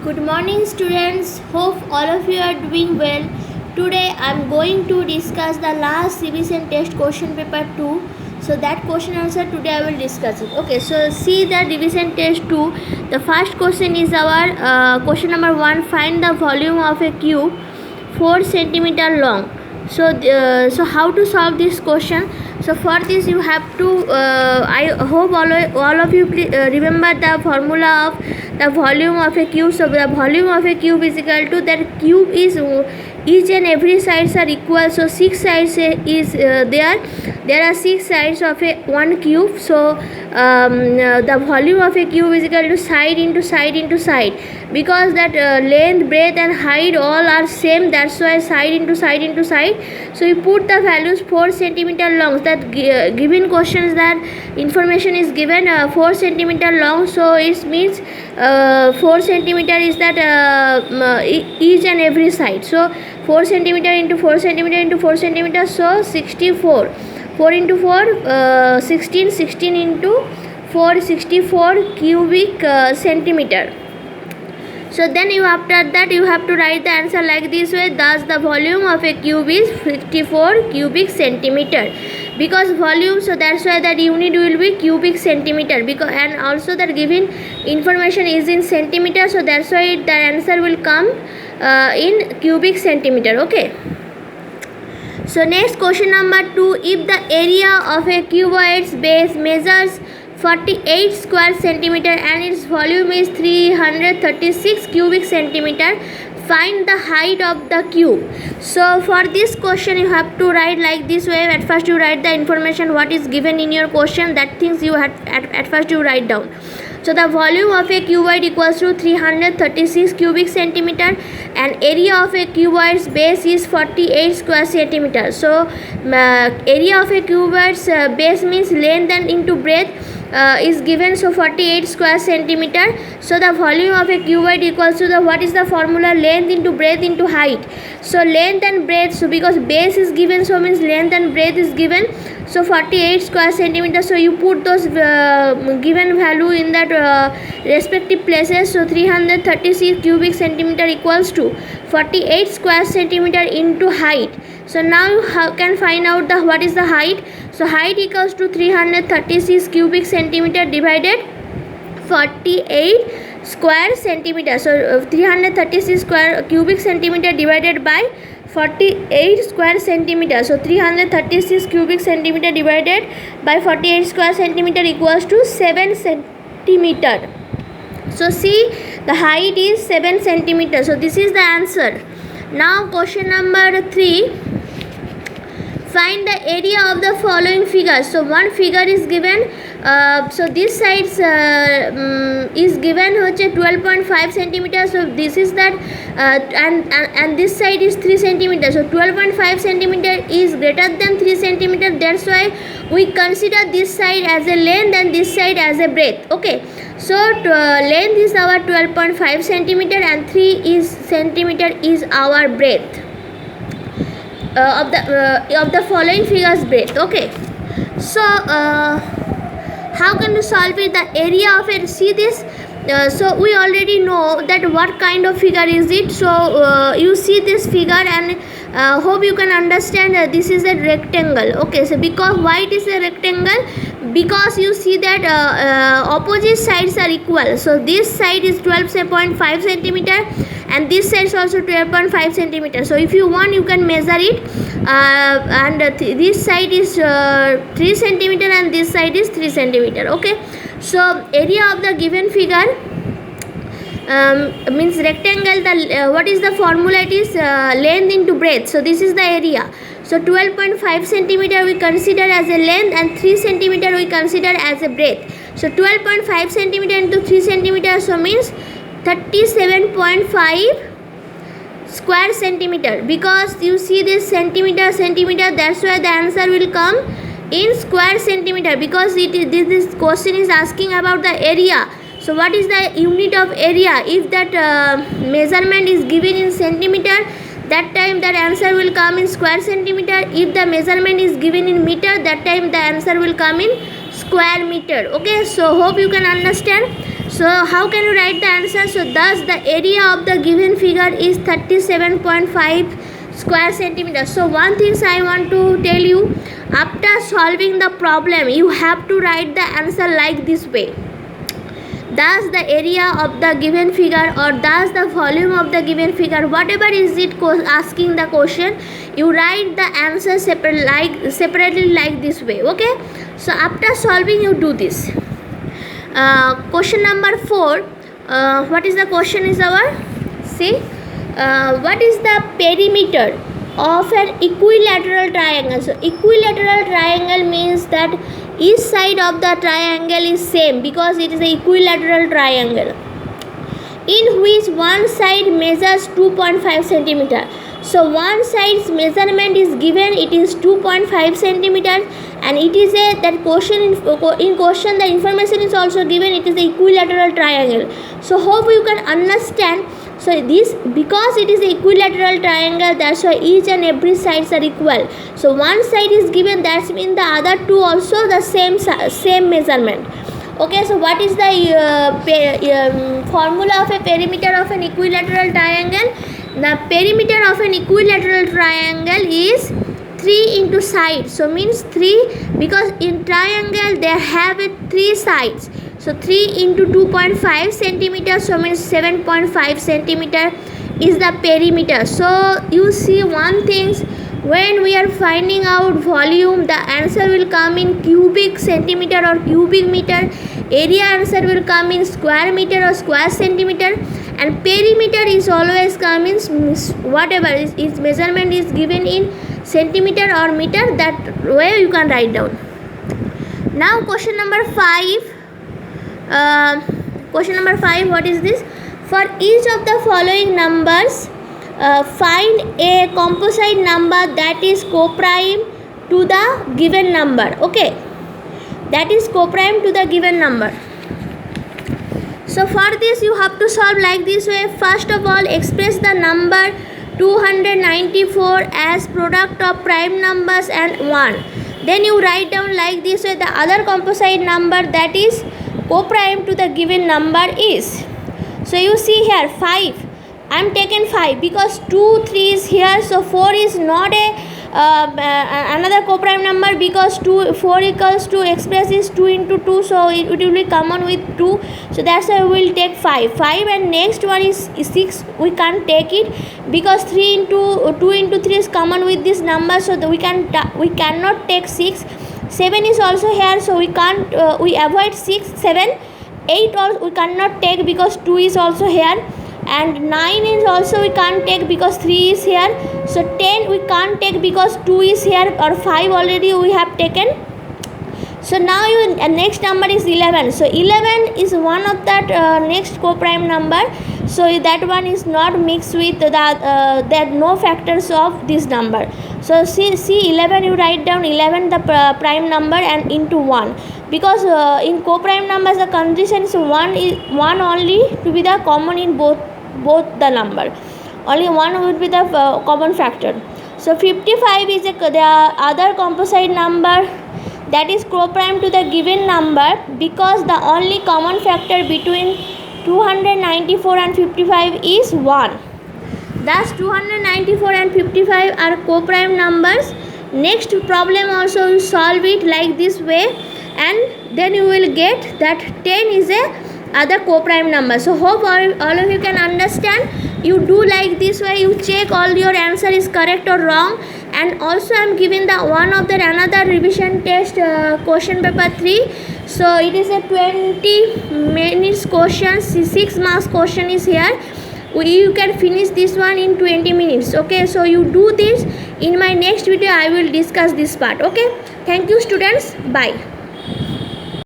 Good morning, students. Hope all of you are doing well. Today I am going to discuss the last revision test question paper 2. So that question answer today I will discuss it. Okay, so see the revision test 2. The first question is our question number 1. Find the volume of a cube 4 centimeter long. So how to solve this question? So for this you have to I hope all of you remember the formula of the volume of a cube. So the volume of a cube is equal to that cube is each and every sides are equal. So 6 sides is there are 6 sides of a one cube. So the volume of a cube is equal to side into side into side, because that length, breadth and height all are same. That's why side into side into side. So you put the values 4 centimeter long. That given questions that information is given 4 centimeter long. So it means 4 centimeter is that each and every side. So 4 centimeter into 4 centimeter into 4 centimeter. So 64. 4 into 4 16. 16 into 4 64 cubic centimeter. So then after that you have to write the answer like this way. Thus the volume of a cube is 54 cubic centimeter. Because volume, so that's why that unit will be cubic centimeter, because and also that given information is in centimeter, so that's why the answer will come in cubic centimeter. Okay. So next question number 2. If the area of a cuboid's base measures 48 square centimeter and its volume is 336 cubic centimeter, find the height of the cube. So for this question you have to write like this way. At first you write the information what is given in your question, that things you have at first you write down. So the volume of a cuboid equals to 336 cubic centimeter and area of a cuboid's base is 48 square centimeter. So area of a cuboid's base means length and into breadth is given, so 48 square centimeter. So the volume of a cuboid equals to the, what is the formula, length into breadth into height. So length and breadth, so because base is given, so means length and breadth is given, so 48 square centimeter. So you put those given value in that respective places. So 336 cubic centimeter equals to 48 square centimeter into height. So now you can find out the what is the height. So height equals to 336 cubic centimeter divided 48 square centimeter. So 336 square cubic centimeter divided by 48 square centimeter. So 336 cubic centimeter divided by 48 square centimeter equals to 7 centimeter. So see, the height is 7 centimeter. So this is the answer. Now question number 3. Find the area of the following figures. So one figure is given. So this side is given 12.5 centimeter. So this is that and this side is 3 centimeter. So 12.5 centimeter is greater than 3 centimeter. That's why we consider this side as a length and this side as a breadth. Okay. So length is our 12.5 centimeter and 3 centimeter is our breadth. Of the following figures breadth. Okay, so how can you solve it? The area of it, see this, so we already know that what kind of figure is it. So you see this figure and hope you can understand this is a rectangle. Okay, so because why it is a rectangle, because you see that opposite sides are equal. So this side is 12.5 centimeter and this side is also 12.5 centimeter. So if you want you can measure it, and this side is 3 centimeter and this side is 3 centimeter. Okay, so area of the given figure means rectangle, the what is the formula? It is length into breadth. So this is the area. So 12.5 centimeter we consider as a length and 3 centimeter we consider as a breadth. So 12.5 centimeter into 3 centimeter, so means 37.5 square centimeter. Because you see this centimeter, that's why the answer will come in square centimeter, because this question is asking about the area. So what is the unit of area? If that measurement is given in centimeter, that time that answer will come in square centimeter. If the measurement is given in meter, that time the answer will come in square meter. Okay, so hope you can understand. So how can you write the answer? So thus the area of the given figure is 37.5 square centimeters. So one thing I want to tell you, after solving the problem you have to write the answer like this way. Thus the area of the given figure, or thus the volume of the given figure, whatever is it asking the question, you write the answer separately like this way. Okay, so after solving you do this. Question number 4, what is the question is our, see, what is the perimeter of an equilateral triangle? So equilateral triangle means that each side of the triangle is same because it is an equilateral triangle in which one side measures 2.5 centimeter. So one side's measurement is given, it is 2.5 centimeters, and it is a that question in question the information is also given, it is the equilateral triangle. So hope you can understand. So this, because it is an equilateral triangle, that's why each and every sides are equal. So one side is given, that means the other two also the same measurement. Okay, so what is the formula of a perimeter of an equilateral triangle? The perimeter of an equilateral triangle is 3 into side. So means 3, because in triangle they have 3 sides. So 3 into 2.5 centimeters, so means 7.5 centimeter is the perimeter. So you see one thing, when we are finding out volume, the answer will come in cubic centimeter or cubic meter. Area answer will come in square meter or square centimeter, and perimeter is always come in whatever its measurement is given in centimeter or meter. That way you can write down. Now question number 5. Question number 5, what is this? For each of the following numbers, find a composite number that is coprime to the given number. Okay, that is coprime to the given number. So for this you have to solve like this way. First of all, express the number 294 as product of prime numbers and 1. Then you write down like this way the other composite number that is coprime to the given number is. So you see here 5. I am taken 5 because 2, 3 is here. So 4 is not another coprime number because 4 equals to express is 2 into 2. So it will be common with 2. So that's why we will take 5. And next one is 6. We can't take it because 2 into 3 is common with this number. So we cannot take 6. 7 is also here, so we can't we avoid 6, 7, 8 also we cannot take because 2 is also here, and 9 is also we can't take because 3 is here. So 10 we can't take because 2 is here, or 5 already we have taken. So now next number is 11. So 11 is one of that next coprime number. So that one is not mixed with there are no factors of this number. So see 11 you write down 11 the prime number and into 1, because in coprime numbers the condition is 1 only to be the common in both the number. Only 1 would be the common factor. So 55 is the other composite number that is coprime to the given number, because the only common factor between 294 and 55 is 1. Thus 294 and 55 are coprime numbers. Next problem also you solve it like this way, and then you will get that 10 is a other coprime number. So hope all of you can understand. You do like this way, you check all your answer is correct or wrong. And also I am giving the one of the another revision test question paper 3. So it is a 20 minutes question, 6 marks question is here. You can finish this one in 20 minutes. Okay, so you do this. In my next video I will discuss this part. Okay, thank you students, bye.